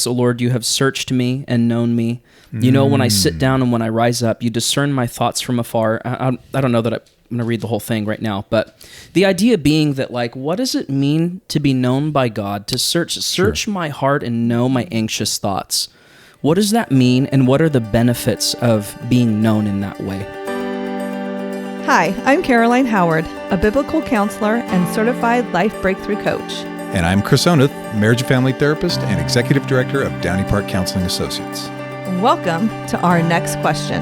So, Lord, you have searched me and known me. You know when I sit down and when I rise up. You discern my thoughts from afar. I don't know that I'm going to read the whole thing right now, but the idea being that, like, what does it mean to be known by God, to search my heart and know my anxious thoughts? What does that mean, and what are the benefits of being known in that way? Hi, I'm Caroline Howard, a biblical counselor and certified life breakthrough coach. And I'm Chris Oneth, marriage and family therapist and executive director of Downey Park Counseling Associates. Welcome to Our Next Question,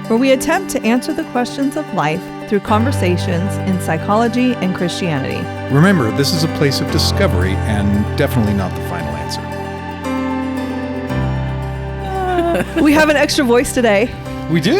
where we attempt to answer the questions of life through conversations in psychology and Christianity. Remember, this is a place of discovery and definitely not the final answer. We have an extra voice today. We do!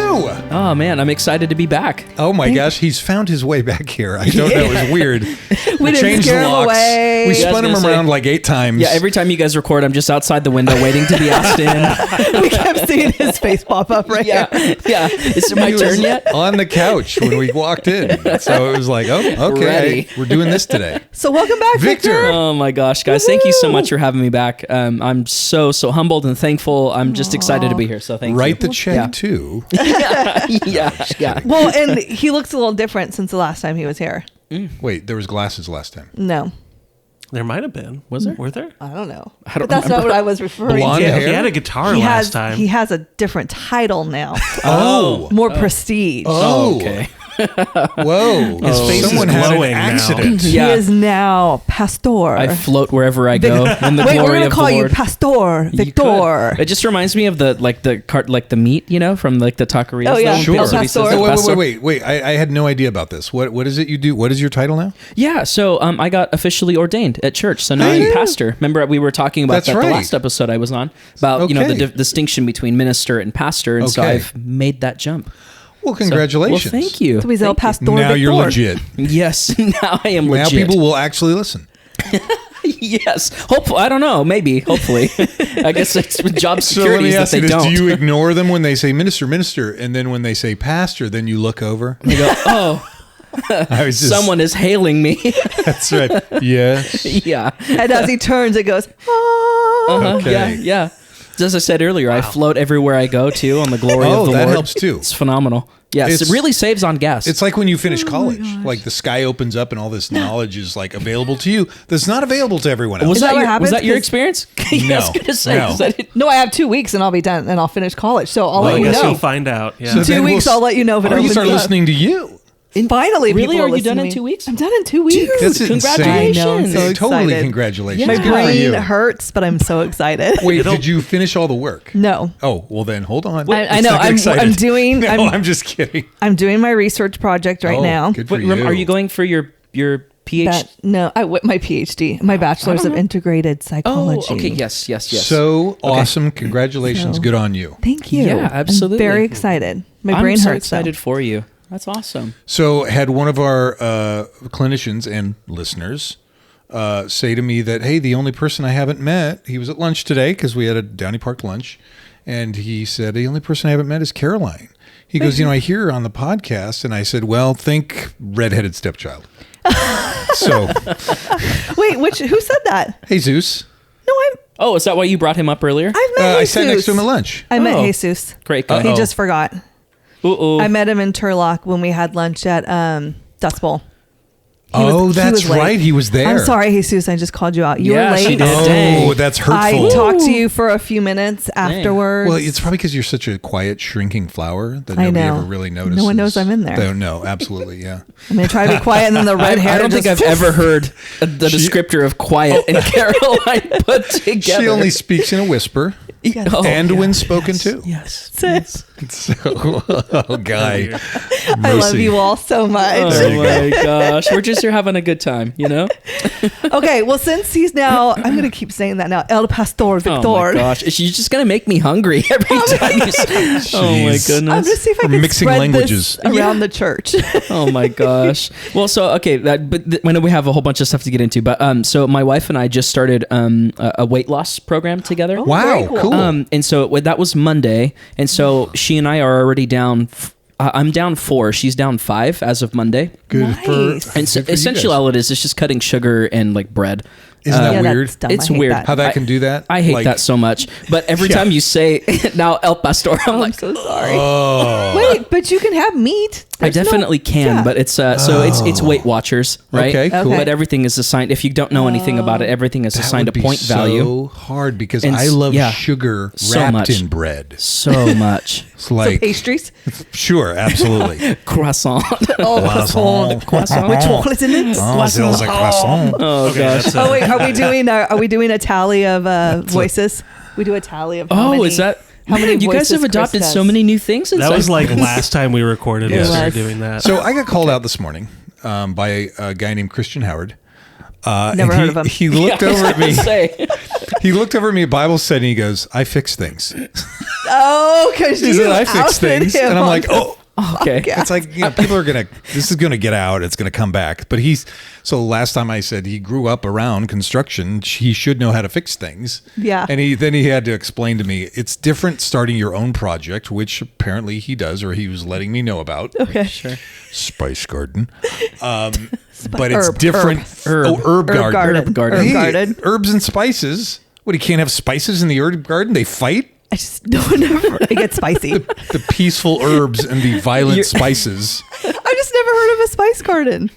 Oh, man, I'm excited to be back. Oh my gosh, he's found his way back here. I don't know, it was weird. We didn't changed scare the him locks. away. We spun him around like 8 times. Yeah, every time you guys record, I'm just outside the window waiting to be asked in. We kept seeing his face pop up right here. Yeah. Is it my He was turn yet? on the couch when we walked in. So it was like, oh, okay, Ready. we're doing this today. So welcome back, Victor. Oh my gosh, guys. Thank you so much for having me back. I'm so humbled and thankful. I'm just excited to be here. So thank you. Write the check too. Yeah. Well, and he looks a little different since the last time he was here. Wait, there was glasses last time. No, There might have been. Was there? Were there? I don't know. I don't But that's not remember. what I was referring Blonde to. hair? He had a guitar He last has time. he has a different title now. Oh. More prestige. Oh. Okay. Whoa. His face is Someone had an glowing now. accident. Yeah. He is now Pastor. I float wherever I go in the Wait, glory we're gonna of call the you Lord. Pastor You Victor. could. It just reminds me of the meat, you know, from like the taquerias. Oh, yeah. though. Sure. That's what he says, Pastor. the pastor. Wait. I had no idea about this. What is it you do? What is your title now? Yeah, so I got officially ordained at church, so now Hey. I'm pastor. Remember we were talking about That's that right. the last episode I was on about you know the Okay. distinction between minister and pastor, and so Okay. I've made that jump. Well, So- congratulations. well, thank you. So he's El Thank you. Pastor Now Victor. you're legit. Yes, now I am Now legit. people will actually listen. Yes, hopefully. I don't know. Maybe. Hopefully. I guess it's with job So let security me that ask they you this. don't. Do you ignore them when they say minister, and then when they say pastor, then you look over? They go, oh, I was just, someone is hailing me. That's right. Yes. Yeah. And as he turns, it goes, oh. Uh-huh. Okay. Yeah. As I said earlier, I float everywhere I go too on the glory of Oh, the that Lord. helps too. It's phenomenal. Yes, It's- it really saves on gas. It's like when you finish college. Like the sky opens up and all this knowledge is like available to you that's not available to everyone else. was Is that what was happens? that your 'Cause- experience? I was gonna say, No. 'cause I didn't- No, I have 2 weeks and I'll be done and I'll finish college. So I'll Well, let I you guess know. you'll find out. Yeah. So 2 then weeks, I'll let you know if it Or you opens start up. listening to you. Finally, Really? people Are you listen done to in me. 2 weeks? I'm done in 2 weeks. That's insane. Congratulations. I know, I'm so Totally excited. congratulations. My Yeah. Good for brain you. hurts, but I'm so excited. Wait, did you finish all the work? No. Oh, well then hold on. I Let's know, not get I'm excited. doing- No, I'm- I'm just kidding. I'm doing my research project right Oh, now. Good for Wait, you. are you going for your PhD? No, my PhD, my bachelor's of integrated Oh, psychology. okay. Yes. So awesome. Congratulations. So- Good on you. Thank you. Yeah, absolutely. I'm very excited. My I'm brain so hurts. though. excited for you. That's awesome. So had one of our clinicians and listeners say to me that, hey, the only person I haven't met, he was at lunch today because we had a Downey Park lunch, and he said, the only person I haven't met is Caroline. He goes, I hear her on the podcast, and I said, well, think redheaded stepchild. So, Wait, who said that? Jesus. No, Oh, is that why you brought him up earlier? I've met I Jesus. sat next to him at lunch. I met Oh. Jesus. Great guy. He just forgot. Uh-oh. I met him in Turlock when we had lunch at Dust Bowl. Oh, he that's was late. right. He was there. I'm sorry, Jesus. I just called you out. You Yeah, were late. she did. Oh, Dang. that's hurtful. I talked to you for a few minutes afterwards. Well, it's probably because you're such a quiet, shrinking flower that I nobody know. ever really notices. No one knows I'm in there. No, absolutely, yeah. I'm going to try to be quiet, and then the red hair I don't think just- I've ever heard the descriptor of quiet and Caroline put together. She only speaks in a whisper, Yes. Oh, and yeah. when spoken to. Yes. That's it. So, oh, guy, I love mercy. you all so much. There Oh you my gosh. We're just here having a good time, you know? Okay, well, since he's now, I'm going to keep saying that now, El Pastor Victor. Oh my gosh. She's just going to make me hungry every time you say. Oh my Jeez. goodness. I'm going to see if I We're can mixing spread languages. this around the church. Oh my gosh. Well, so okay, when we have a whole bunch of stuff to get into, but so my wife and I just started a weight loss program together. Wow, Very cool. cool. And so that was Monday, and so she and I are already down. I'm down 4. She's down 5 as of Monday. Good Nice. for And so good for you essentially, guys. all it is just cutting sugar and like bread. Isn't that weird? That's dumb. It's I hate weird. that. How that can do that? I hate Like, that so much. But every time you say now El Pastor, I'm I'm like, so sorry. Oh. Wait, but you can have meat. I definitely can, but it's so it's Weight Watchers, right? Okay, cool. Okay. But everything is assigned. If you don't know anything about it, everything is That assigned a would be point value. so hard because And I love yeah, sugar so wrapped much. in bread. So much It's like, pastries. sure, absolutely. croissant. Oh, Croissant. Croissant. With chocolate in it. Oh, feels like croissant. Oh Okay, gosh. that's Oh wait, are we doing a tally of voices? We do a tally of how Oh, many, is that? how many Man, you guys voices have Chris adopted does. so many new things. that was like Cyclones. last time we recorded. Yes. We started Yes. doing that. So I got called out this morning by a guy named Christian Howard. Never and heard of him. He looked Yeah, I was over at me. gonna say. He looked over at me at Bible study and he goes, "I fix things." Oh, because He you said, "I fix outed things," him and I'm on like, this. "Oh." Okay. It's like, people are this is gonna get out. It's gonna come back. But so last time I said he grew up around construction. He should know how to fix things. Yeah. And he had to explain to me it's different starting your own project, which apparently he does, or he was letting me know about. Okay. Sure. Spice garden. But it's Herb, different. herb. Oh, herb garden. garden. Herb garden. Herb Hey, garden. herbs and spices. What, he can't have spices in the herb garden? They fight? I just never. It gets spicy. The peaceful herbs and the violent spices. I just never heard of a spice garden.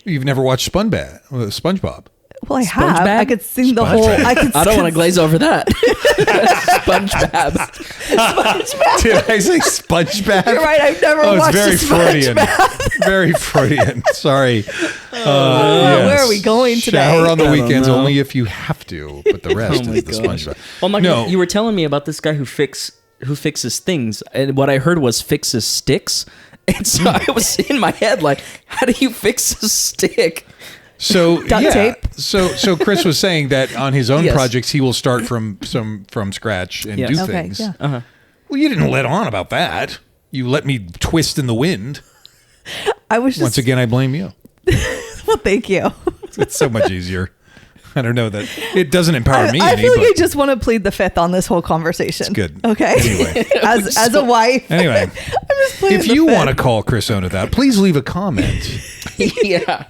You've never watched SpongeBob? Well, I have. SpongeBob? I could sing the whole. I could. I don't want to glaze over that. SpongeBob. Did I say SpongeBob? You're right. I've never Oh, it's watched very a Freudian. SpongeBob. Very Freudian. Sorry. Where are we going today? Shower on the I don't weekends know. only if you have to, but the rest Oh my is the gosh. SpongeBob. Well, Mike, No. you were telling me about this guy who fixes things, and what I heard was fixes sticks. And so I was in my head like, how do you fix a stick? So Duct tape. So Chris was saying that on his own Yes. projects he will start from scratch and Yes. do Okay, things. yeah. Well, you didn't let on about that. You let me twist in the wind. I was just. Once again, I blame you. Well, thank you. It's so much easier. I don't know that it doesn't empower me I any. feel like but I just want to plead the fifth on this whole conversation. it's good. Okay. Anyway. as a wife. Anyway, I'm just pleading if the you fifth. want to call Chris Oneth out, please leave a comment. Yeah.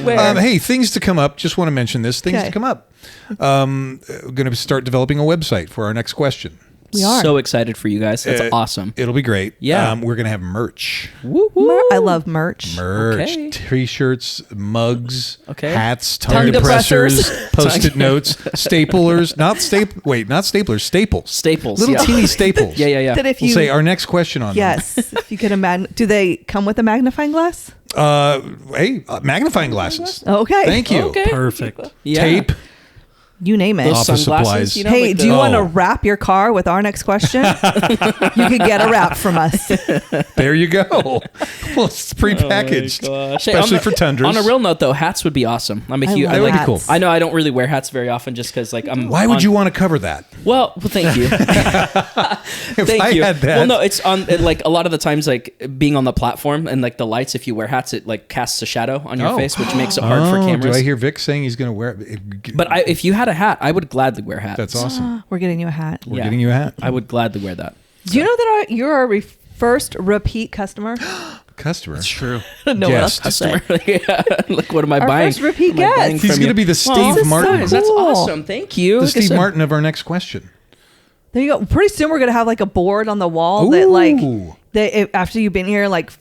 Where? Hey, things to come up. Just want to mention this. Things Okay. to come up. We're going to start developing a website for our next question. We are. So excited for you guys. That's awesome. It'll be great. Yeah. We're going to have merch. I love merch. Merch, Okay. T-shirts, mugs, Okay. hats, Tongue tongue depressors. depressors, post-it notes, staplers, not staplers, staples. Staples, Little yeah. teeny staples. Yeah. That if We'll you. say our next question on Yes. If you could do they come with a magnifying glass? hey, magnifying glasses. Okay. Thank you. Okay. Perfect. Yeah. Tape. You name it. Those Office sunglasses, supplies. you know, Hey, like do you the- want to Oh. wrap your car with our next question? You could get a wrap from us. There you go. Well, it's prepackaged, gosh. Hey, especially on for tundras. On a real note, though, hats would be awesome. I'm a huge. love That would be hats. cool. I know I don't really wear hats very often, just because like I'm. Why would you want to cover that? Well, thank you. If Thank I you. had that, Well, no, it's on like a lot of the times, like being on the platform and like the lights. If you wear hats, it like casts a shadow on your Oh. face, which makes it hard for cameras. Do I hear Vic saying he's going to wear it? But if you had a hat, I would gladly wear hats. That's awesome. We're getting you a hat. We're getting you a hat. I would gladly wear that. Do you know that you're our first repeat customer? Customer. It's true. I don't know Guest. what else to say. Like, what am I Our buying? first repeat What am I buying guest. He's from going to you? be the Well, Steve this is Martin. so Guys, that's Cool. awesome. Thank you. The Like I Steve said- Martin of our next question. There you go. Pretty soon we're gonna have like a board on the wall that like Ooh. after you've been here like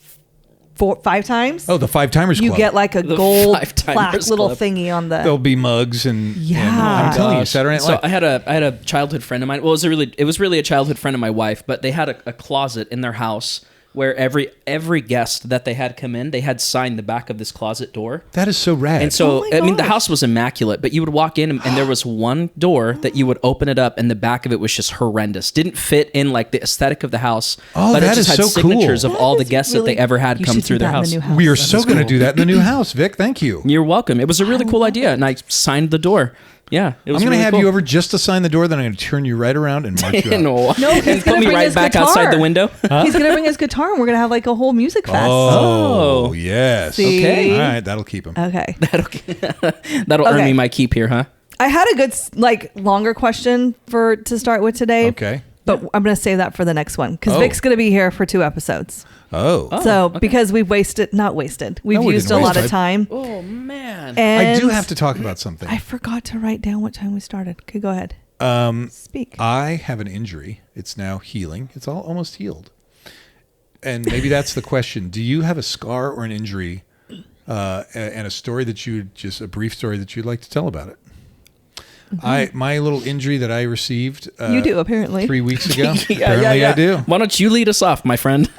5 times, Oh, the Five Timers you Club. get like a The gold Five Timers plaque little Club. thingy on the. There'll be mugs and Yeah. and I'm telling you, Gosh. Saturday Night So Live. I had a childhood friend of mine. Well, it was really a childhood friend of my wife, but they had a closet in their house where every guest that they had come in, they had signed the back of this closet door. That is so rad. And so, Oh my I mean, the gosh. house was immaculate, but you would walk in and there was one door that you would open it up and the back of it was just horrendous. Didn't fit in like the aesthetic of the house. Oh, but that it just is had so cool. signatures of all the That is guests really- that they ever had you come should do through their that in house. the new house. we are That so is going to cool. do that in the new house, Vic. Thank you. You're welcome. It was a really cool idea, and I signed the door. Yeah, it I'm was going to really have cool. you over just to sign the door, then I'm going to turn you right around and march you out. No, No, he's and gonna put me bring right his back guitar. outside the window. He's gonna bring his guitar and we're gonna have like a whole music fest. Oh, yes. See? Okay. All right, that'll keep him. Okay. That'll earn Okay. me my keep here, huh? I had a good like longer question to start with today. Okay. but I'm going to save that for the next one because Oh. Vic's going to be here for 2 episodes. Oh. So okay. because we've not wasted. We've No, we used a didn't lot waste of it. time. Oh man. And I do have to talk about something. I forgot to write down what time we started. Okay, go ahead. Speak. I have an injury. It's now healing. It's all almost healed. And maybe that's the question. Do you have a scar or an injury and a story a brief story that you'd like to tell about it? My little injury that I received You do, apparently. 3 weeks ago. Yeah, Apparently I do. Why don't you lead us off, my friend?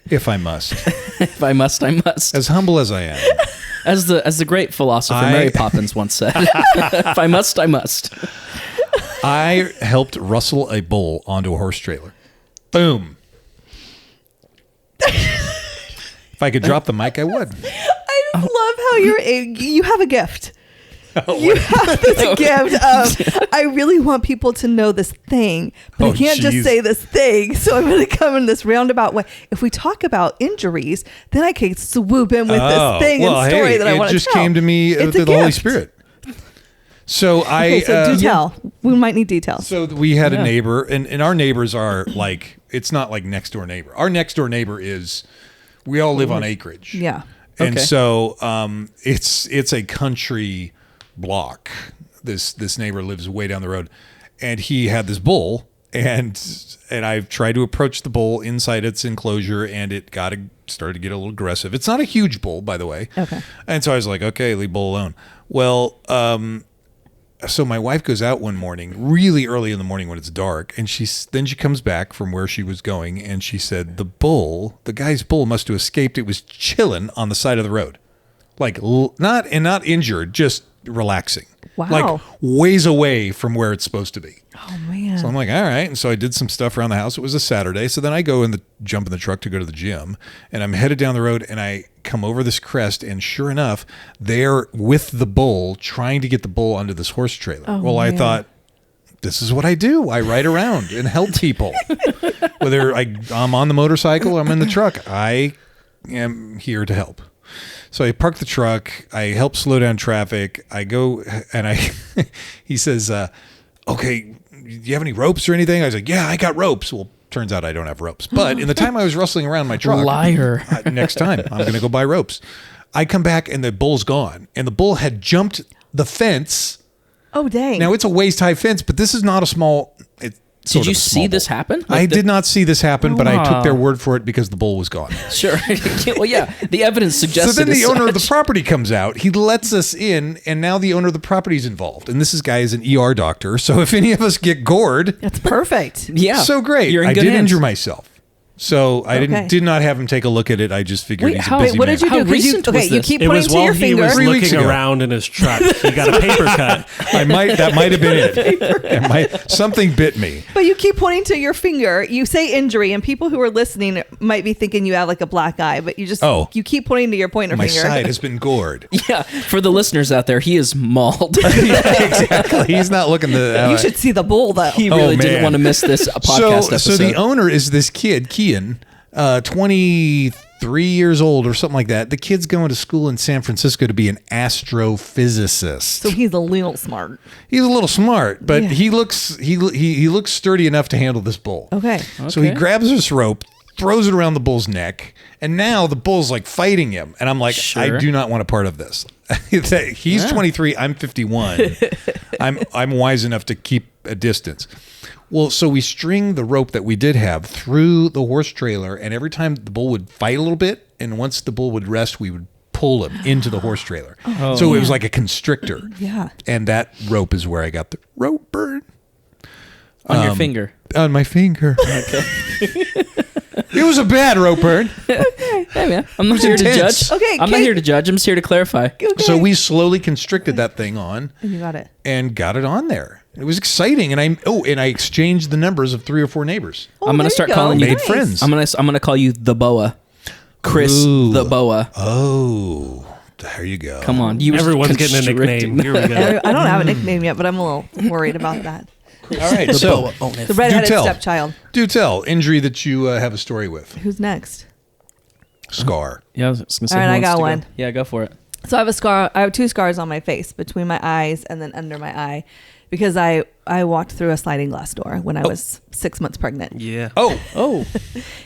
If I must. If I must, I must. As humble as I am. As the great philosopher Mary Poppins once said, if I must, I must. I helped rustle a bull onto a horse trailer. Boom. If I could drop the mic, I would. I just love how you have a gift. You have this gift of, I really want people to know this thing, but I can't just say this thing. So I'm going to come in this roundabout way. If we talk about injuries, then I can swoop in with this thing and story that I want to tell. It just came to me It's through a the Holy gift. Spirit. So do tell. We might need details. So we had a neighbor, and our neighbors are like, it's not like next door neighbor. Our next door neighbor is, we all live on acreage. Yeah. And Okay. so it's a country block. This neighbor lives way down the road, and he had this bull, and I've tried to approach the bull inside its enclosure, and it started to get a little aggressive. It's not a huge bull, by the way. Okay. And so I was like, okay, leave bull alone. Well, so my wife goes out one morning, really early in the morning when it's dark, and she comes back from where she was going, and she said the guy's bull must have escaped. It was chilling on the side of the road, like not injured, just relaxing. Wow. Like ways away from where it's supposed to be. Oh, man. So I'm like, all right. And so I did some stuff around the house. It was a Saturday. So then I jump in the truck to go to the gym, and I'm headed down the road, and I come over this crest, and sure enough, they're with the bull, trying to get the bull onto this horse trailer. Oh, well, I man. thought, this is what I do. I ride around and help people. Whether I'm on the motorcycle or I'm in the truck, I am here to help. So I park the truck. I help slow down traffic. I go and he says, okay, do you have any ropes or anything? I was like, yeah, I got ropes. Well, turns out I don't have ropes. But in the time I was rustling around my truck. Liar. Next time I'm going to go buy ropes. I come back and the bull's gone. And the bull had jumped the fence. Oh, dang. Now it's a waist high fence, but this is not a small. Did you see this happen? I did not see this happen, but I took Wow. their word for it because the bull was gone. Sure. Well, yeah. The evidence suggests. So then it the as owner of the such. property comes out. He lets us in, and now the owner of the property is involved. And this guy is an ER doctor. So if any of us get gored, That's perfect. Yeah. so great. You're in I good did hands. injure myself. So I Okay. did not have him take a look at it. I just figured Wait, he's how- a busy wait, What man. did you How do? 'Cause recent okay, was you this? keep It pointing was to while your he finger. was 3 weeks looking ago. around in his truck. He got a paper cut. That might have been it. Something bit me. But you keep pointing to your finger. You say injury, and people who are listening might be thinking you have like a black eye, but you keep pointing to your pointer My finger. side has been gored. Yeah. For the listeners out there, he is mauled. Yeah, exactly. He's not looking to. You should see the bull, though. He really didn't man. want to miss this podcast episode. So the owner is this kid, Kian, 23 years old or something like that. The kid's going to school in San Francisco to be an astrophysicist. So he's a little smart. He's a little smart, but Yeah. he looks sturdy enough to handle this bull. Okay. So he Okay. grabs this rope, throws it around the bull's neck, and now the bull's like fighting him. And I'm like, I Sure. do not want a part of this. He's 23, I'm 51. I'm wise enough to keep a distance. Well, so we string the rope that we did have through the horse trailer, and every time the bull would fight a little bit, and once the bull would rest, we would pull him into the horse trailer. So it was like a constrictor. Yeah. And that rope is where I got the rope burn. on your finger. On my finger. Okay. It was a bad rope burn. Hey man, I'm not It's here to intense. judge. Okay, I'm not here to judge. I'm just here to clarify. Okay. So we slowly constricted that thing on And you got it. and got it on there. It was exciting, and I exchanged the numbers of 3 or 4 neighbors. Oh, I'm gonna there start you go. calling you- Made Nice. friends. I'm gonna call you the Boa, Chris Ooh. the Boa. Oh, there you go. Come on, you Everyone's getting a constricting- nickname. Here we go. I don't have a nickname yet, but I'm a little worried about that. All right, The so Boa Oneth. The redheaded tell. stepchild. do tell injury that you have a story with. Who's next? Scar. Yeah, I was gonna say. All right, who I wants got to go? one. Yeah, go for it. So I have a scar. I have 2 scars on my face, between my eyes and then under my eye. because I walked through a sliding glass door when I was 6 months pregnant. Yeah. Oh,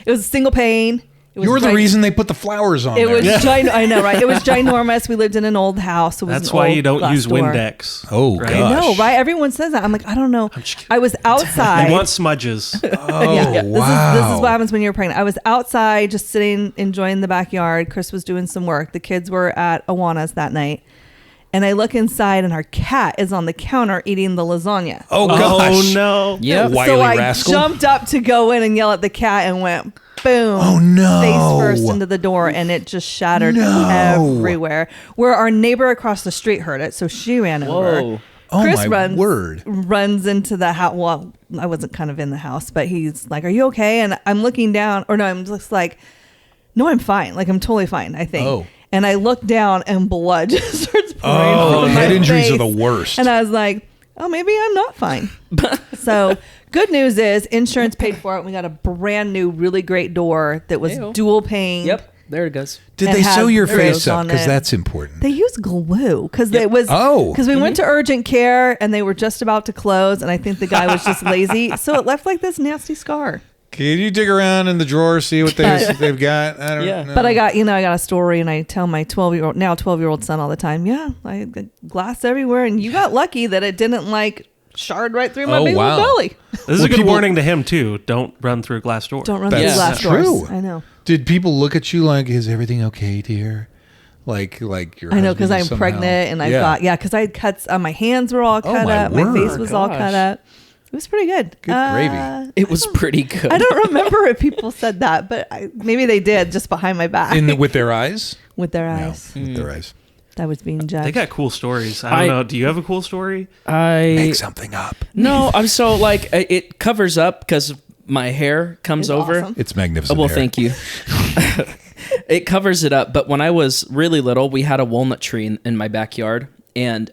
It was a single pane. You were the reason they put the flowers on It there. was I know, right? It was ginormous. We lived in an old house. It was That's an why old you don't glass use door. Windex. Oh, right? gosh. I know, right? Everyone says that. I'm like, I don't know. I was outside. You want smudges. Oh, Yeah. wow. This is what happens when you're pregnant. I was outside just sitting, enjoying the backyard. Chris was doing some work. The kids were at Oneth's that night. And I look inside and our cat is on the counter eating the lasagna. Oh, gosh. Oh, no. yeah. Wily so I rascal. jumped up to go in and yell at the cat and went, boom. Oh, no. Face first into the door, and it just shattered everywhere. Where our neighbor across the street heard it, so she ran over. Whoa. Oh, Chris my word. runs into the house. Well, I wasn't kind of in the house, but he's like, "Are you okay?" And I'm looking down, or no, I'm just like, "No, I'm fine. Like I'm totally fine. I think." Oh. And I look down, and blood just starts pouring. Oh, from head my injuries are face. the worst. And I was like, "Oh, maybe I'm not fine." So good news is insurance paid for it. And we got a brand new, really great door that was Hey-o. dual pane. Yep. There it goes. Did and they sew had your arrows face up? on Because it. that's important. They used glue because it was Oh. we went to urgent care and they were just about to close, and I think the guy was just lazy, so it left like this nasty scar. Can you dig around in the drawer, see what they've got? I don't Yeah. know. But I got a story, and I tell my 12-year-old son all the time. Yeah, I had glass everywhere, and you got lucky that it didn't like shard right through my Oh, big wow. old belly. This is a good warning to him, too. Don't run through a glass door. Don't run That's through glass true. doors. I know. Did people look at you like, is everything okay, dear? Like your I know because husband I'm somehow- pregnant, and I've got because I had cuts. My hands were all cut my up. My face word. was all Gosh. cut up. It was pretty good. Good gravy. It was pretty good. I don't remember if people said that, but maybe they did just behind my back with their eyes. with their No, eyes. with their eyes. That was being judged. They got cool stories. I don't know. Do you have a cool story? Make something up. No, I'm so like it covers up because my hair comes It's over. awesome. It's magnificent. Well, hair. thank you. It covers it up. But when I was really little, we had a walnut tree in my backyard, and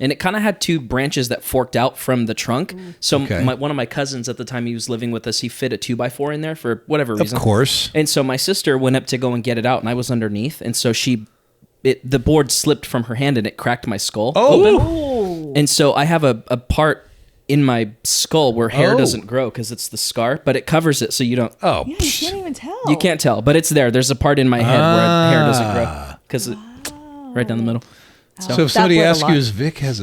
it kind of had two branches that forked out from the trunk. So Okay. one of my cousins at the time he was living with us, he fit a 2x4 in there for whatever reason. Of course. And so my sister went up to go and get it out, and I was underneath, and so the board slipped from her hand and it cracked my skull open. And so I have a part in my skull where hair doesn't grow because it's the scar, but it covers it so you don't. Oh, Yeah, you can't even tell. You can't tell, but it's there. There's a part in my head where hair doesn't grow because right down the middle. so if That somebody bled a asks lot. you, "Is Vic has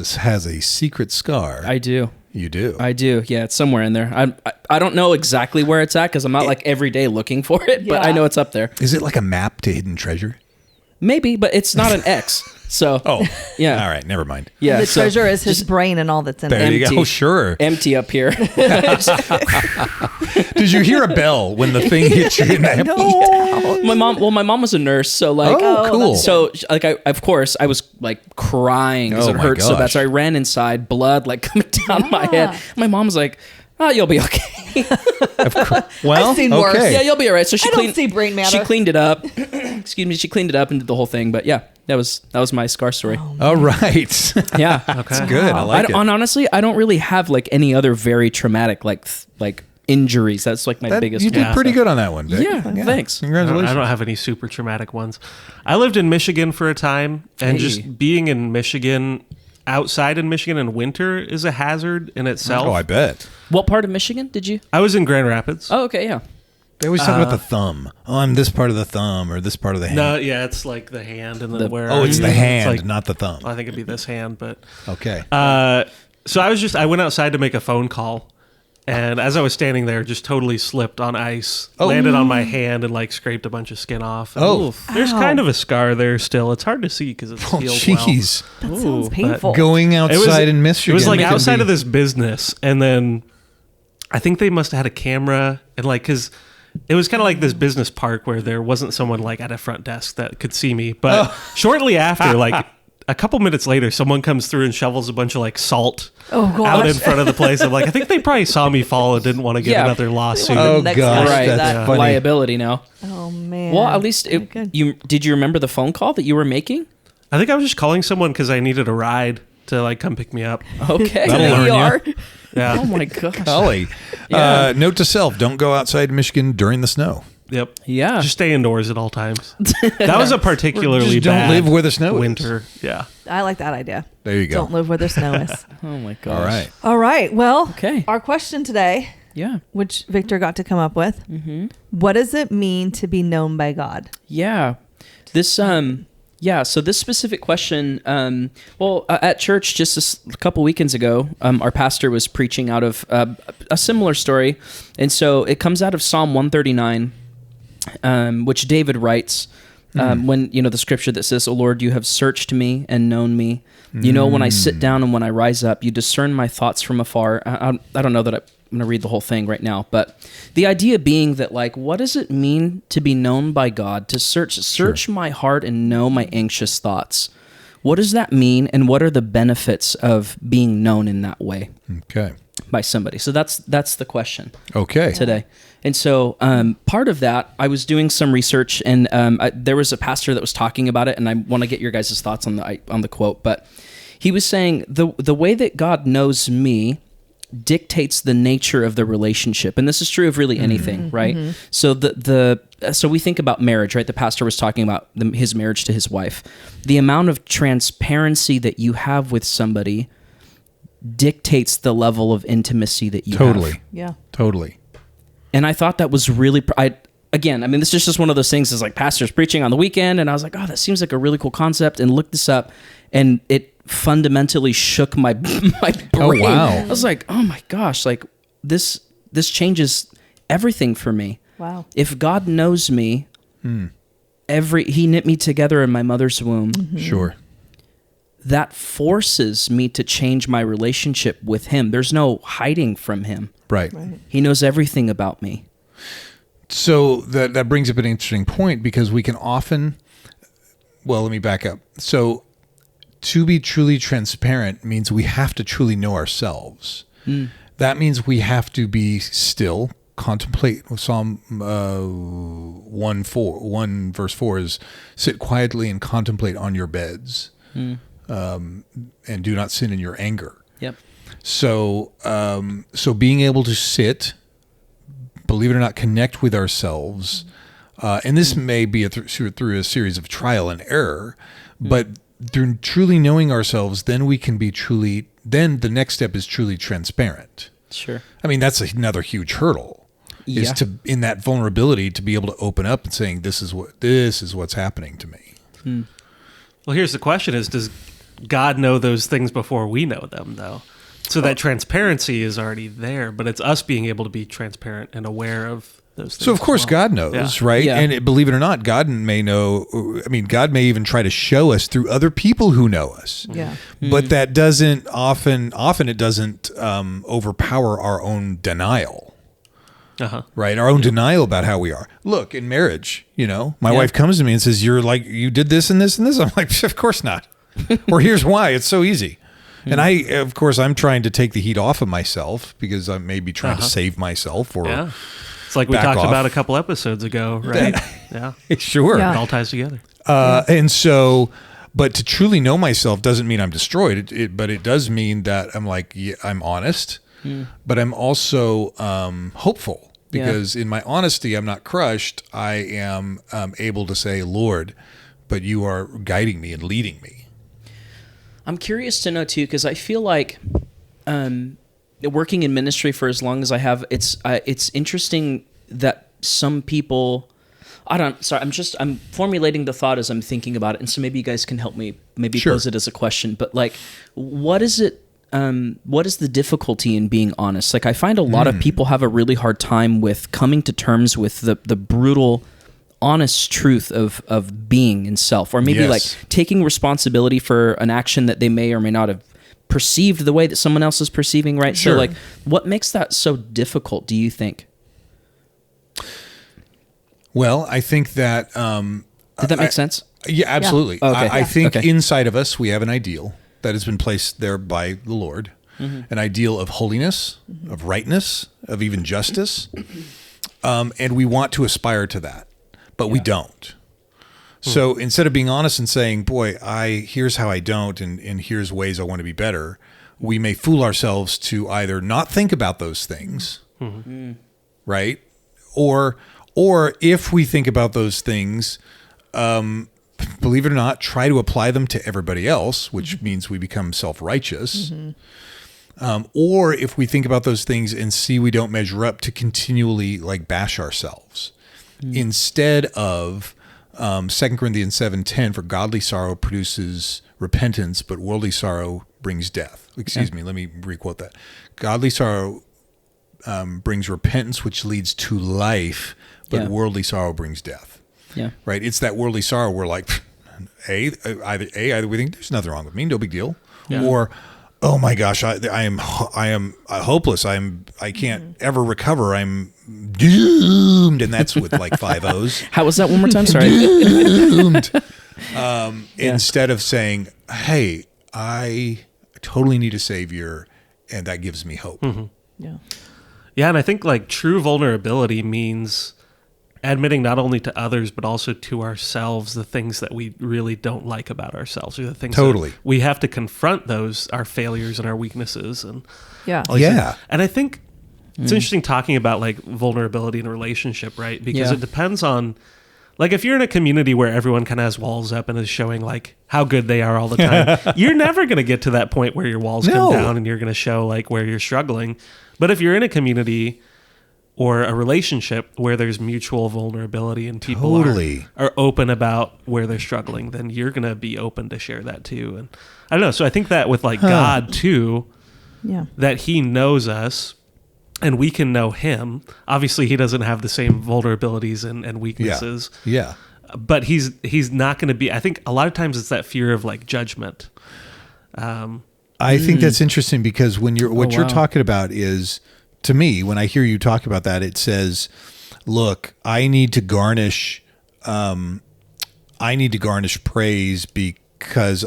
a secret scar?" I do. You do. I do. Yeah, it's somewhere in there. I don't know exactly where it's at because I'm not like every day looking for it, but I Yeah. know it's up there. Is it like a map to hidden treasure? Maybe, but it's not an X. So yeah. All right, never mind. Yeah. The so treasure is his brain and all that's in There it. you go. empty. Oh, sure. empty up here. Did you hear a bell when the thing hit you in the My mom was a nurse, so like, Oh, cool. So like, of course, I was like crying because Oh, it my hurt so bad. gosh. So I ran inside, blood like coming down my head. My mom was like, "Oh, you'll be okay." Well, I've seen worse. okay. Yeah, you'll be all right. So she I don't cleaned. see brain matter. She cleaned it up. Excuse me. She cleaned it up and did the whole thing. But yeah, that was my scar story. All right. Yeah. Okay. Good. I like it. Honestly, I don't really have like any other very traumatic like injuries. That's like my biggest. You did one. pretty good on that one, Vic. Yeah, thanks. Congratulations. I don't have any super traumatic ones. I lived in Michigan for a time, and Hey. just being in Michigan, outside in Michigan in winter is a hazard in itself. Oh, I bet. What part of Michigan did you? I was in Grand Rapids. Oh, okay, yeah. They always talk about the thumb. Oh, I'm this part of the thumb or this part of the hand. No, yeah, it's like the hand and then where. Oh, it's the hand, like- not the thumb. I think it'd be this hand, but. Okay. So I went outside to make a phone call, and as I was standing there, just totally slipped on ice, landed on my hand, and like scraped a bunch of skin off. Oh. There's Ow. kind of a scar there still. It's hard to see because it's Oh, healed jeez. That sounds painful. Going outside in It Michigan. was like can outside be- of this business, and then I think they must have had a camera, and like because it was kind of like this business park where there wasn't someone like at a front desk that could see me. But shortly after, like a couple minutes later, someone comes through and shovels a bunch of like salt out in front of the place. I'm like, I think they probably saw me fall and didn't want to get Yeah. another lawsuit. Oh, Next gosh. guy. Right, That's funny. liability now. Oh man. Well, at least Very good. did you remember the phone call that you were making? I think I was just calling someone because I needed a ride to like come pick me up. Okay. That'll learn ya. ER. Yeah. Oh my gosh. Golly. Yeah. Note to self, don't go outside Michigan during the snow. Yep. Yeah. Just stay indoors at all times. That was a particularly Just don't bad live where the snow is. winter. Yeah. I like that idea. There you go. Don't live where the snow is. Oh my gosh. All right. All right. Well, Okay. our question today, Yeah. which Victor got to come up with, what does it mean to be known by God? Yeah. This so this specific question, at church just a couple weekends ago, our pastor was preaching out of a similar story. And so it comes out of Psalm 139, which David writes when, the scripture that says, "O Lord, you have searched me and known me. You know, when I sit down and when I rise up, you discern my thoughts from afar." I don't know that I'm going to read the whole thing right now, but the idea being that, like, what does it mean to be known by God, to search my heart and know my anxious thoughts? What does that mean, and what are the benefits of being known in that way Okay. by somebody? So that's the question Okay. today. And so part of that, I was doing some research, and there was a pastor that was talking about it, and I want to get your guys' thoughts on the quote. But he was saying the way that God knows me dictates the nature of the relationship, and this is true of really anything, right? So so we think about marriage, right? The pastor was talking about his marriage to his wife. The amount of transparency that you have with somebody dictates the level of intimacy that you have. Yeah. Totally. And I thought that was really, this is just one of those things, is like pastors preaching on the weekend, and I was like, oh, that seems like a really cool concept, and looked this up, and it fundamentally shook my brain. Oh, wow. I was like, oh my gosh, like this changes everything for me. Wow. If God knows me, he knit me together in my mother's womb. Sure. That forces me to change my relationship with him. There's no hiding from him. Right. He knows everything about me. So that brings up an interesting point, because we can often, let me back up. So to be truly transparent means we have to truly know ourselves. That means we have to be still, contemplate. Psalm 1 verse 4 is, "Sit quietly and contemplate on your beds, and do not sin in your anger." Yep. So being able to sit, believe it or not, connect with ourselves, and this may be through a series of trial and error, but through truly knowing ourselves, then we can be then the next step is truly transparent. Sure. I mean, that's another huge hurdle, is in that vulnerability, to be able to open up and saying, this is what's happening to me. Well, here's the question: does God know those things before we know them, though? So that transparency is already there, but it's us being able to be transparent and aware of those things. So of course God knows, right? Yeah. And believe it or not, God may know. I mean, God may even try to show us through other people who know us. Yeah. But that doesn't often it doesn't overpower our own denial. Right? Our own denial about how we are. Look, in marriage, my wife comes to me and says, you did this and this and this. I'm like, of course not. Or here's why. It's so easy. And I'm trying to take the heat off of myself, because I may be trying to save myself, or it's like we talked about a couple episodes ago, right? Yeah. Sure. Yeah. It all ties together. And so, but to truly know myself doesn't mean I'm destroyed. But it does mean that I'm I'm honest, but I'm also hopeful, because in my honesty, I'm not crushed. I am able to say, Lord, but you are guiding me and leading me. I'm curious to know too, because I feel like working in ministry for as long as I have, it's interesting that some people, I'm formulating the thought as I'm thinking about it, and so maybe you guys can help me pose it as a question. But like, what is it? What is the difficulty in being honest? Like, I find a lot of people have a really hard time with coming to terms with the brutal, honest truth of being in self, or maybe like taking responsibility for an action that they may or may not have perceived the way that someone else is perceiving, right? Sure. So like, what makes that so difficult, do you think? Well, I think that did that make sense? Yeah, absolutely. Yeah. Okay. I think Okay. inside of us we have an ideal that has been placed there by the Lord, an ideal of holiness, of rightness, of even justice, and we want to aspire to that. But we don't. So instead of being honest and saying, boy, here's how I don't, and here's ways I want to be better, we may fool ourselves to either not think about those things, right? Or Or if we think about those things, believe it or not, try to apply them to everybody else, which means we become self-righteous. Or if we think about those things and see we don't measure up, to continually like bash ourselves instead of 2 Corinthians 7:10, for godly sorrow produces repentance, but worldly sorrow brings death. Excuse me, let me requote that. Godly sorrow brings repentance, which leads to life, but worldly sorrow brings death. Yeah. Right. It's that worldly sorrow. We're like, either we think there's nothing wrong with me, no big deal, or oh my gosh, I am hopeless. I can't ever recover. I'm doomed, and that's with like 5 O's. How was that one more time? Sorry. Doomed. Instead of saying, "Hey, I totally need a savior," and that gives me hope. Yeah, and I think like true vulnerability means admitting not only to others but also to ourselves the things that we really don't like about ourselves, or the things that we have to confront those, our failures and our weaknesses. And and I think it's interesting talking about like vulnerability in a relationship, right? Because it depends on, like, if you're in a community where everyone kind of has walls up and is showing like how good they are all the time, you're never going to get to that point where your walls come down and you're going to show like where you're struggling. But if you're in a community or a relationship where there's mutual vulnerability and people are open about where they're struggling, then you're going to be open to share that too. And I don't know. So I think that with like God too, that he knows us and we can know him. Obviously he doesn't have the same vulnerabilities and weaknesses. But he's not going to be, I think a lot of times it's that fear of like judgment. I think that's interesting, because when you're talking about is, to me, when I hear you talk about that, it says, look, I need to garnish praise because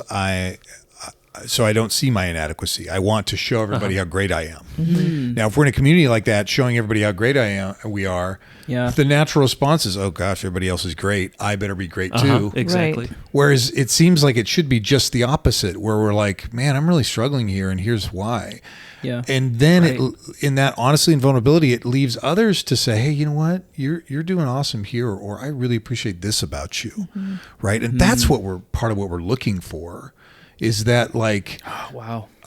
so I don't see my inadequacy. I want to show everybody how great I am. Now, if we're in a community like that, showing everybody how great we are, the natural response is, oh gosh, everybody else is great. I better be great too. Exactly. Right. Whereas it seems like it should be just the opposite, where we're like, man, I'm really struggling here, and here's why. Yeah. And then in that honesty and vulnerability, it leaves others to say, hey, you know what? You're doing awesome here, or I really appreciate this about you. Right. And that's part of what we're looking for, is that like,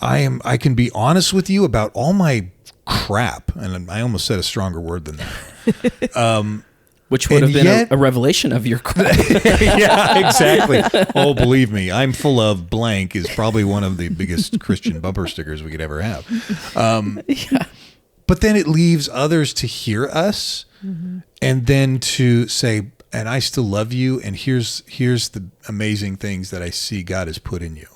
I can be honest with you about all my crap. And I almost said a stronger word than that. Which would have been a revelation of your crap. Yeah, exactly. Oh, believe me, I'm full of blank is probably one of the biggest Christian bumper stickers we could ever have. But then it leaves others to hear us and then to say, and I still love you, and here's the amazing things that I see God has put in you.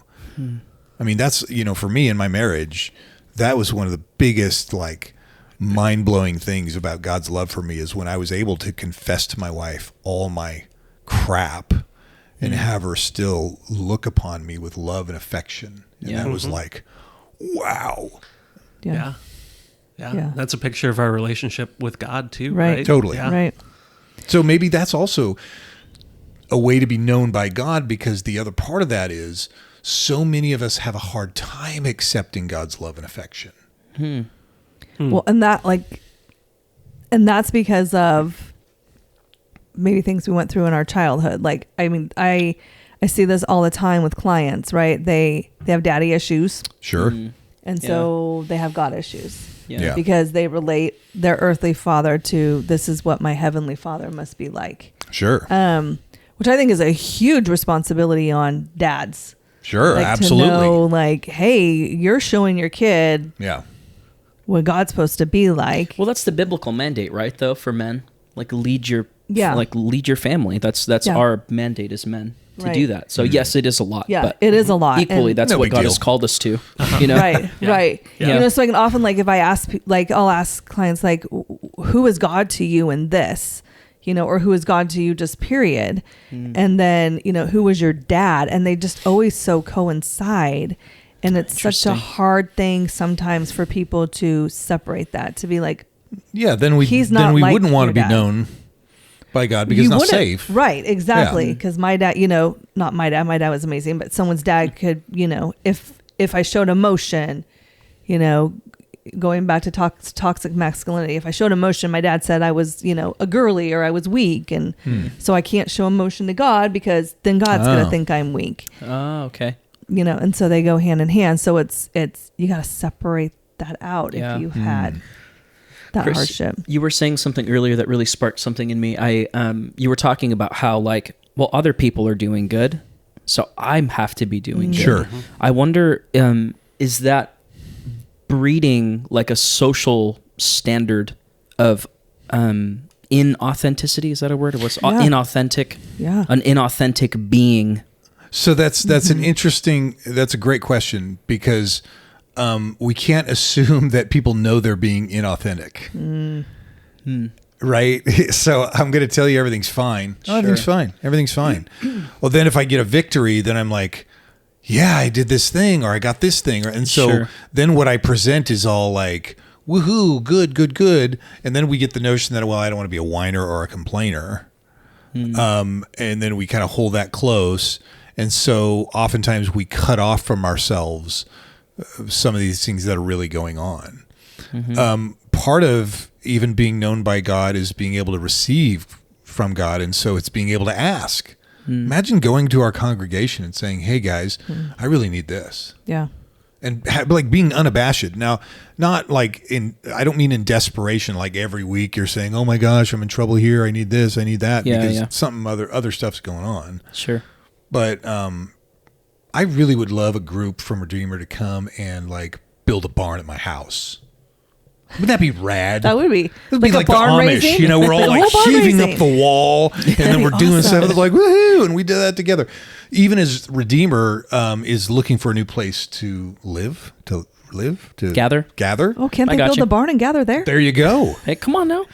I mean, that's, for me in my marriage, that was one of the biggest, like, mind-blowing things about God's love for me, is when I was able to confess to my wife all my crap and have her still look upon me with love and affection. And that was like, wow. Yeah. That's a picture of our relationship with God too, Right. right? Totally. Yeah. Right. So maybe that's also a way to be known by God, because the other part of that is so many of us have a hard time accepting God's love and affection. Well, and that's because of maybe things we went through in our childhood. Like, I mean, I see this all the time with clients, right? They have daddy issues. Sure. And so they have God issues. Yeah. Because they relate their earthly father to, this is what my heavenly father must be like. Sure. Which I think is a huge responsibility on dads. Sure. Like, Absolutely. to know, like, hey, you're showing your kid what God's supposed to be like. Well, that's the biblical mandate, right? Though, for men, like lead your family. That's our mandate as men to do that. So yes, it is a lot. Yeah, but it is a lot. Equally, and that's what God has called us to. You know, right. Yeah. So I can often, like, if I ask, like, I'll ask clients, like, who is God to you in this? Or who is God to you, just period. And then, who was your dad? And they just always so coincide. And it's such a hard thing sometimes for people to separate that, to be like, then we like wouldn't want to be dad. known by God, because it's not safe. Right, exactly. Because my dad, not my dad was amazing, but someone's dad could, if I showed emotion, going back to toxic masculinity. If I showed emotion, my dad said I was, a girly or I was weak. And so I can't show emotion to God because then God's going to think I'm weak. Oh, okay. And so they go hand in hand. So it's you got to separate that out if you had that Chris, hardship. You were saying something earlier that really sparked something in me. You were talking about how other people are doing good, so I have to be doing good. Sure. I wonder, is that breeding like a social standard of inauthenticity? Is that a word? Or what's inauthentic? Yeah. An inauthentic being. So that's that's a great question, because we can't assume that people know they're being inauthentic. Right? So I'm going to tell you everything's fine. Oh, everything's fine. Everything's fine. Well, then if I get a victory, then I'm like, yeah, I did this thing, or I got this thing. And so then what I present is all like, woohoo, good, good, good. And then we get the notion that, well, I don't want to be a whiner or a complainer. And then we kind of hold that close. And so oftentimes we cut off from ourselves some of these things that are really going on. Part of even being known by God is being able to receive from God. And so it's being able to ask. Imagine going to our congregation and saying, hey guys, I really need this. Yeah. And like being unabashed. Now, not like I don't mean in desperation, like every week you're saying, oh my gosh, I'm in trouble here. I need this, I need that, because something other stuff's going on. Sure. But I really would love a group from Redeemer to come and like build a barn at my house. Wouldn't that be rad? That would be. It'd be like the Amish, raising? We're all like heaving up the wall, and then we're doing stuff. They're like, woohoo! And we did that together. Even as Redeemer is looking for a new place to live, to gather. Oh, can't they build a barn and gather there? There you go. Hey, come on now.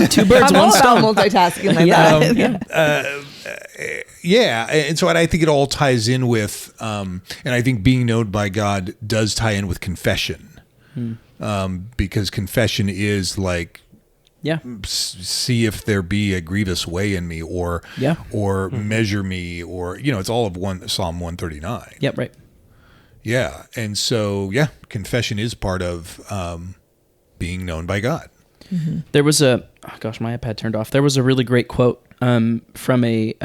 Two birds, one stone. Multitasking like that. Yeah, and so I think it all ties in with, and I think being known by God does tie in with confession. Because confession is like, see if there be a grievous way in me, or measure me, or it's all of Psalm 139. Yep, right. Yeah, and so confession is part of being known by God. There was my iPad turned off. There was a really great quote from a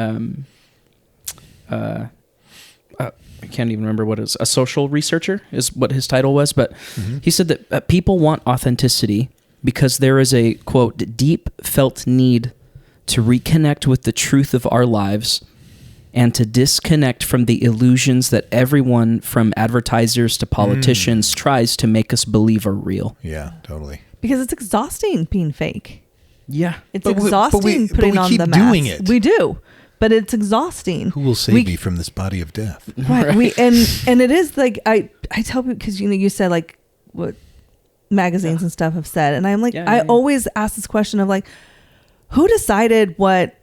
I can't even remember what it is. A social researcher is what his title was, but he said that people want authenticity because there is a, quote, deep felt need to reconnect with the truth of our lives and to disconnect from the illusions that everyone from advertisers to politicians tries to make us believe are real. Yeah, totally. Because it's exhausting being fake. Yeah. It's exhausting putting on the mask. Doing it. We do. But it's exhausting. Who will save me from this body of death? Right. And it is like, I tell people, because you said like what magazines and stuff have said, and I'm like, I always ask this question of like, who decided what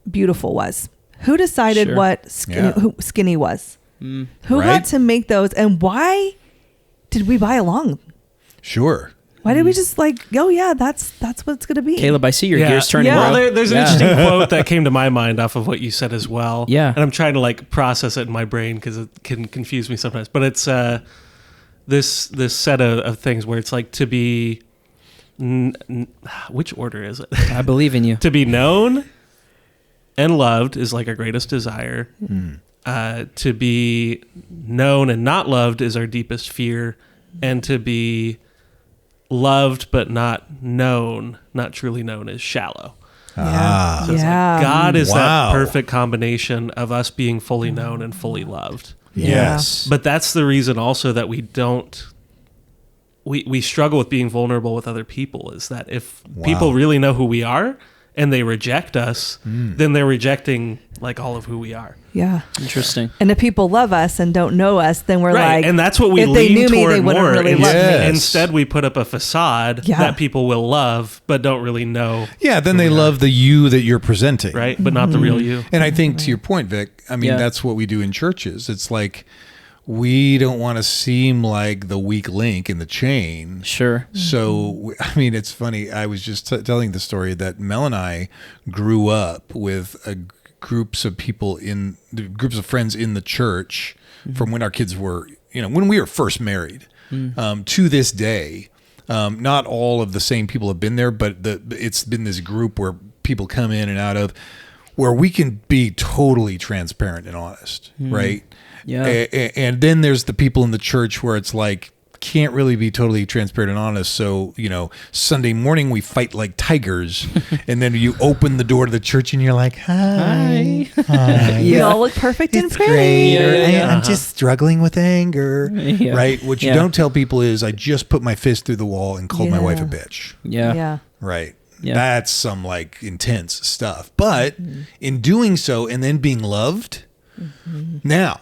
beautiful was? Who decided what skinny was? Who got to make those, and why did we buy along? Sure. Why did we just like, that's what it's going to be? Caleb, I see your gears turning. Well, there's an interesting quote that came to my mind off of what you said as well. Yeah. And I'm trying to like process it in my brain because it can confuse me sometimes. But it's this set of things where it's like to be, which order is it? I believe in you. To be known and loved is like our greatest desire. To be known and not loved is our deepest fear. And to be loved but not known, not truly known, is shallow. So it's like God is that perfect combination of us being fully known and fully loved. Yes. But that's the reason also that we struggle with being vulnerable with other people, is that if people really know who we are and they reject us, then they're rejecting like all of who we are. Yeah. Interesting. And if people love us and don't know us, then we're like, and that's what we if lean they knew me, toward they wouldn't more. really love me. Instead, we put up a facade that people will love, but don't really know. Yeah, then they love the you that you're presenting. Right, but not the real you. And I think to your point, Vic, I mean, that's what we do in churches. It's like, we don't want to seem like the weak link in the chain. Sure. So, I mean, it's funny. I was just telling the story that Mel and I grew up with groups of friends in the church from when our kids were, when we were first married. To this day, Not all of the same people have been there, but it's been this group where people come in and out of, where we can be totally transparent and honest, right? Yeah. And then there's the people in the church where it's like, can't really be totally transparent and honest. So, Sunday morning we fight like tigers, and then you open the door to the church and you're like, hi. You all look perfect and pretty. Great. I'm just struggling with anger, right? What you don't tell people is, I just put my fist through the wall and called my wife a bitch. Yeah. Right. Yeah. That's some like intense stuff. But in doing so and then being loved, now,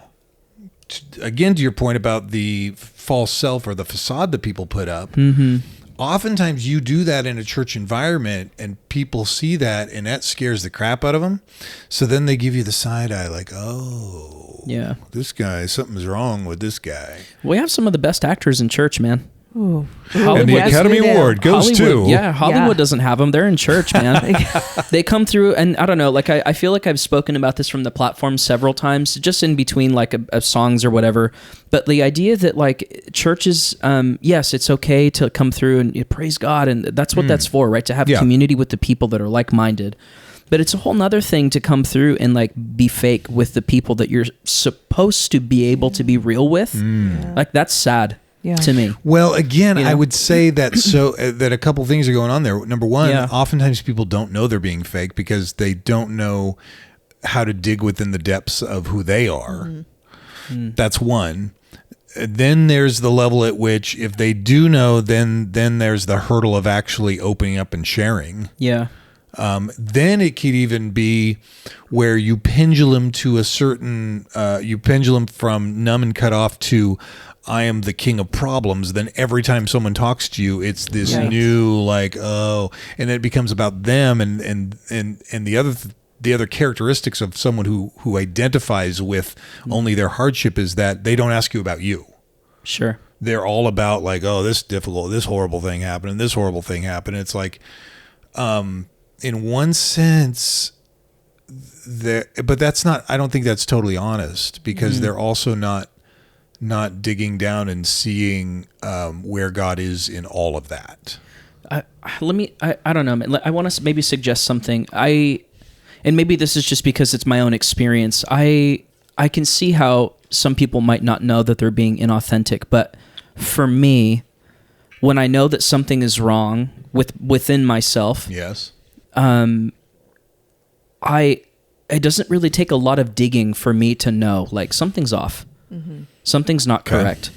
again, to your point about the false self or the facade that people put up, oftentimes you do that in a church environment and people see that and that scares the crap out of them. So then they give you the side eye like, oh, this guy, something's wrong with this guy. We have some of the best actors in church, man. Ooh. And the Academy Award goes to... Yeah, Hollywood doesn't have them. They're in church, man. They come through, and I don't know, like I feel like I've spoken about this from the platform several times, just in between like a songs or whatever. But the idea that like churches, yes, it's okay to come through and praise God, and that's what that's for, right? To have community with the people that are like-minded. But it's a whole nother thing to come through and like be fake with the people that you're supposed to be able to be real with. Like that's sad. To me. Well, again, I would say that that a couple things are going on there. Number one, oftentimes people don't know they're being fake because they don't know how to dig within the depths of who they are. That's one. Then there's the level at which if they do know, then there's the hurdle of actually opening up and sharing. Yeah. Then it could even be where you pendulum to a certain, you pendulum from numb and cut off to I am the king of problems. Then every time someone talks to you, it's this new like, oh, and then it becomes about them and the other characteristics of someone who identifies with only their hardship is that they don't ask you about you. Sure. They're all about like, oh, this horrible thing happened, and this horrible thing happened. It's like, in one sense, but that's not. I don't think that's totally honest because they're also not digging down and seeing where God is in all of that. I don't know. I want to maybe suggest something. And maybe this is just because it's my own experience. I can see how some people might not know that they're being inauthentic, but for me, when I know that something is wrong within myself, yes, it doesn't really take a lot of digging for me to know like something's off. Something's not correct.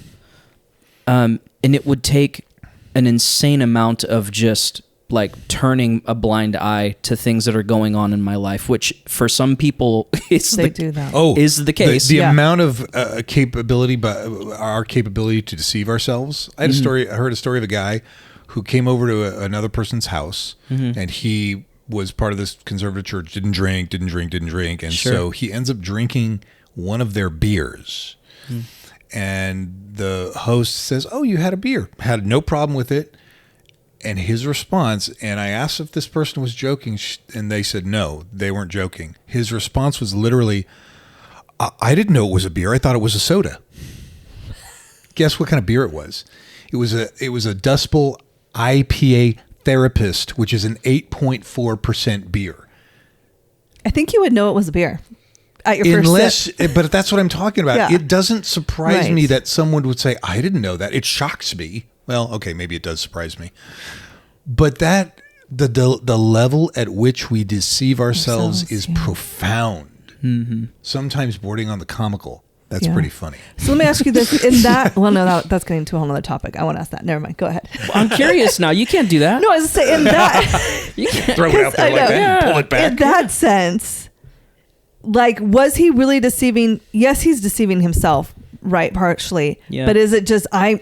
And it would take an insane amount of just like turning a blind eye to things that are going on in my life, which for some people is the case. The amount of capability, but our capability to deceive ourselves. I heard a story of a guy who came over to another person's house and he was part of this conservative church, didn't drink. And so he ends up drinking one of their beers. And the host says, oh, you had a beer. Had no problem with it. And his response, and I asked if this person was joking, and they said no, they weren't joking. His response was literally, I didn't know it was a beer. I thought it was a soda. Guess what kind of beer it was? It was a Dust Bowl IPA Therapist, which is an 8.4% beer. I think you would know it was a beer. At your first sip. But that's what I'm talking about. It doesn't surprise me that someone would say, I didn't know that. It shocks me. Well, okay, maybe it does surprise me. But that the level at which we deceive ourselves is profound. Sometimes bordering on the comical. That's pretty funny. So let me ask you this. In that, well, no, that's getting to a whole other topic. I want to ask that. Never mind. Go ahead. Well, I'm curious now. You can't do that. No, I was saying in that. You can't throw it out there like that and pull it back. In that sense, like, was he really deceiving? Yes, he's deceiving himself, right? Partially. Yeah. But is it just, I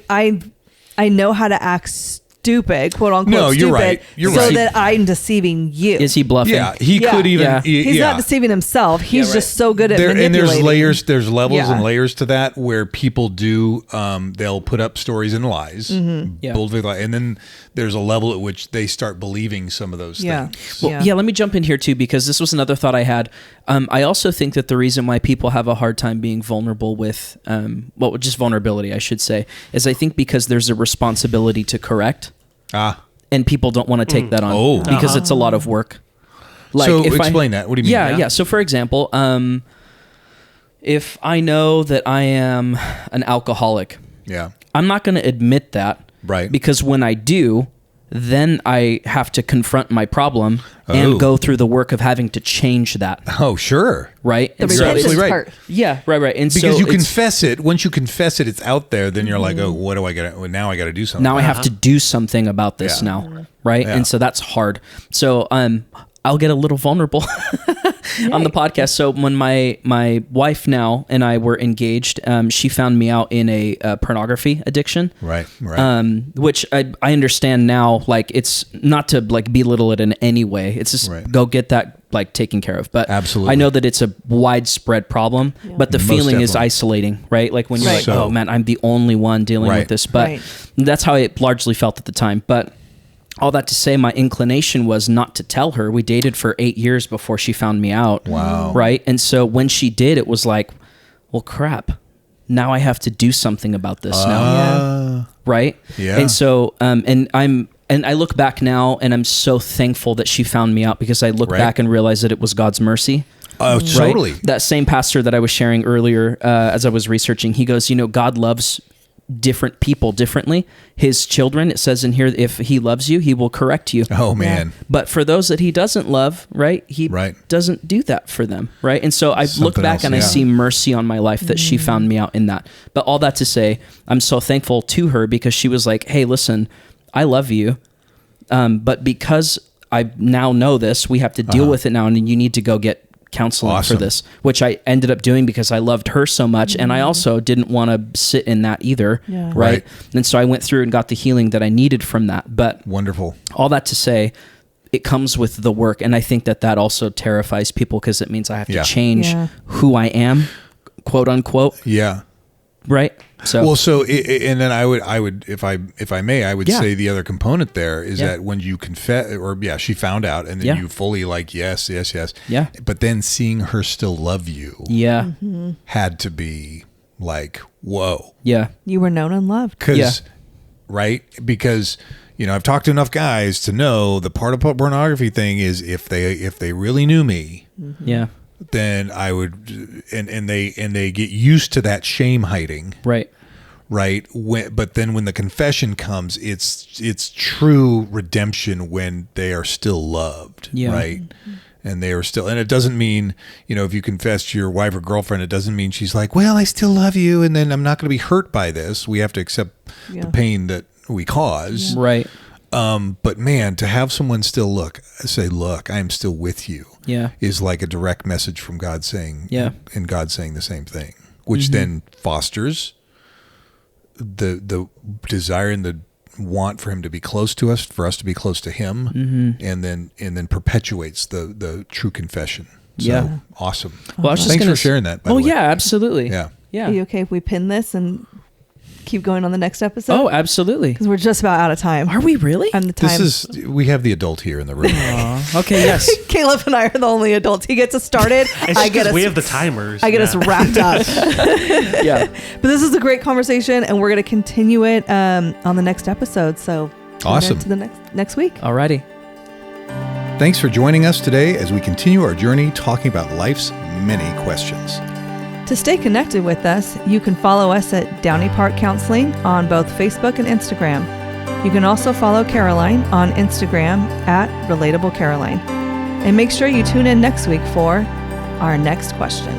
know how to act stupid, quote unquote, no, you're stupid, right. You're so right. that I'm deceiving you. Is he bluffing? Yeah, he could even. Yeah. He's not deceiving himself. He's just so good at manipulating. And there's levels and layers to that where people do, they'll put up stories and lies, boldly lie, and then there's a level at which they start believing some of those things. Well, let me jump in here too, because this was another thought I had. I also think that the reason why people have a hard time being vulnerable with, just vulnerability, I should say, is I think because there's a responsibility to correct. and people don't want to take that on because it's a lot of work. Like, so explain that. What do you mean? Yeah. So for example, if I know that I am an alcoholic, I'm not going to admit that, right? Because when I do, then I have to confront my problem and go through the work of having to change that. Oh, sure. Right? The repentance part. Yeah, right. And because you confess it. Once you confess it, it's out there. Then you're like, oh, what do I got? Now I got to do something. Now I have to do something about this now, right? And so that's hard. So I'll get a little vulnerable on the podcast. So when my wife now and I were engaged, she found me out in a pornography addiction. Right. Which I understand now, like, it's not to like belittle it in any way. It's just go get that like taken care of. But absolutely, I know that it's a widespread problem, but the feeling is isolating, right? Like when you're like, oh man, I'm the only one dealing with this. But that's how it largely felt at the time. But all that to say, my inclination was not to tell her. We dated for 8 years before she found me out. Wow. Right? And so when she did, it was like, well, crap. Now I have to do something about this now. Right? Yeah. And so, and I look back now and I'm so thankful that she found me out because I look back and realize that it was God's mercy. Oh, totally. That same pastor that I was sharing earlier as I was researching, he goes, God loves different people differently. His children, it says in here, if he loves you, he will correct you. Oh man. But for those that he doesn't love, he doesn't do that for them. Right. And so I look back and I see mercy on my life that she found me out in that. But all that to say, I'm so thankful to her because she was like, hey, listen, I love you. But because I now know this, we have to deal with it now. And you need to go get counseling for this, which I ended up doing because I loved her so much. And I also didn't want to sit in that either. Yeah. Right. And so I went through and got the healing that I needed from that. But wonderful. All that to say, it comes with the work. And I think that also terrifies people because it means I have to change who I am, quote unquote. Yeah. Right. So and then I would if I may, I would say the other component there is that when you confess, or she found out, and then you fully like yes, but then seeing her still love you, had to be like, whoa, you were known and loved, because I've talked to enough guys to know the part of pornography thing is if they really knew me, then I would, and they get used to that shame hiding. Right. But then when the confession comes, it's true redemption when they are still loved. Yeah. Right. And they are still, and it doesn't mean, if you confess to your wife or girlfriend, it doesn't mean she's like, well, I still love you. And then I'm not going to be hurt by this. We have to accept the pain that we cause. Yeah. Right. But man, to have someone still say, look, I am still with you, is like a direct message from God saying, and God saying the same thing, which then fosters the desire and the want for him to be close to us, for us to be close to him, and then perpetuates the true confession. So awesome. Well, thanks for sharing that. By the way. Yeah, absolutely. Yeah. Are you okay if we pin this and keep going on the next episode? Oh, absolutely. Because we're just about out of time. Are we really? And the time. We have the adult here in the room. Okay, yes. Caleb and I are the only adults. He gets us started. We have the timers. I get us wrapped up. Yeah. But this is a great conversation, and we're going to continue it on the next episode. So awesome. To the next week. Alrighty. Thanks for joining us today as we continue our journey talking about life's many questions. To stay connected with us, you can follow us at Downey Park Counseling on both Facebook and Instagram. You can also follow Caroline on Instagram at Relatable Caroline. And make sure you tune in next week for our next question.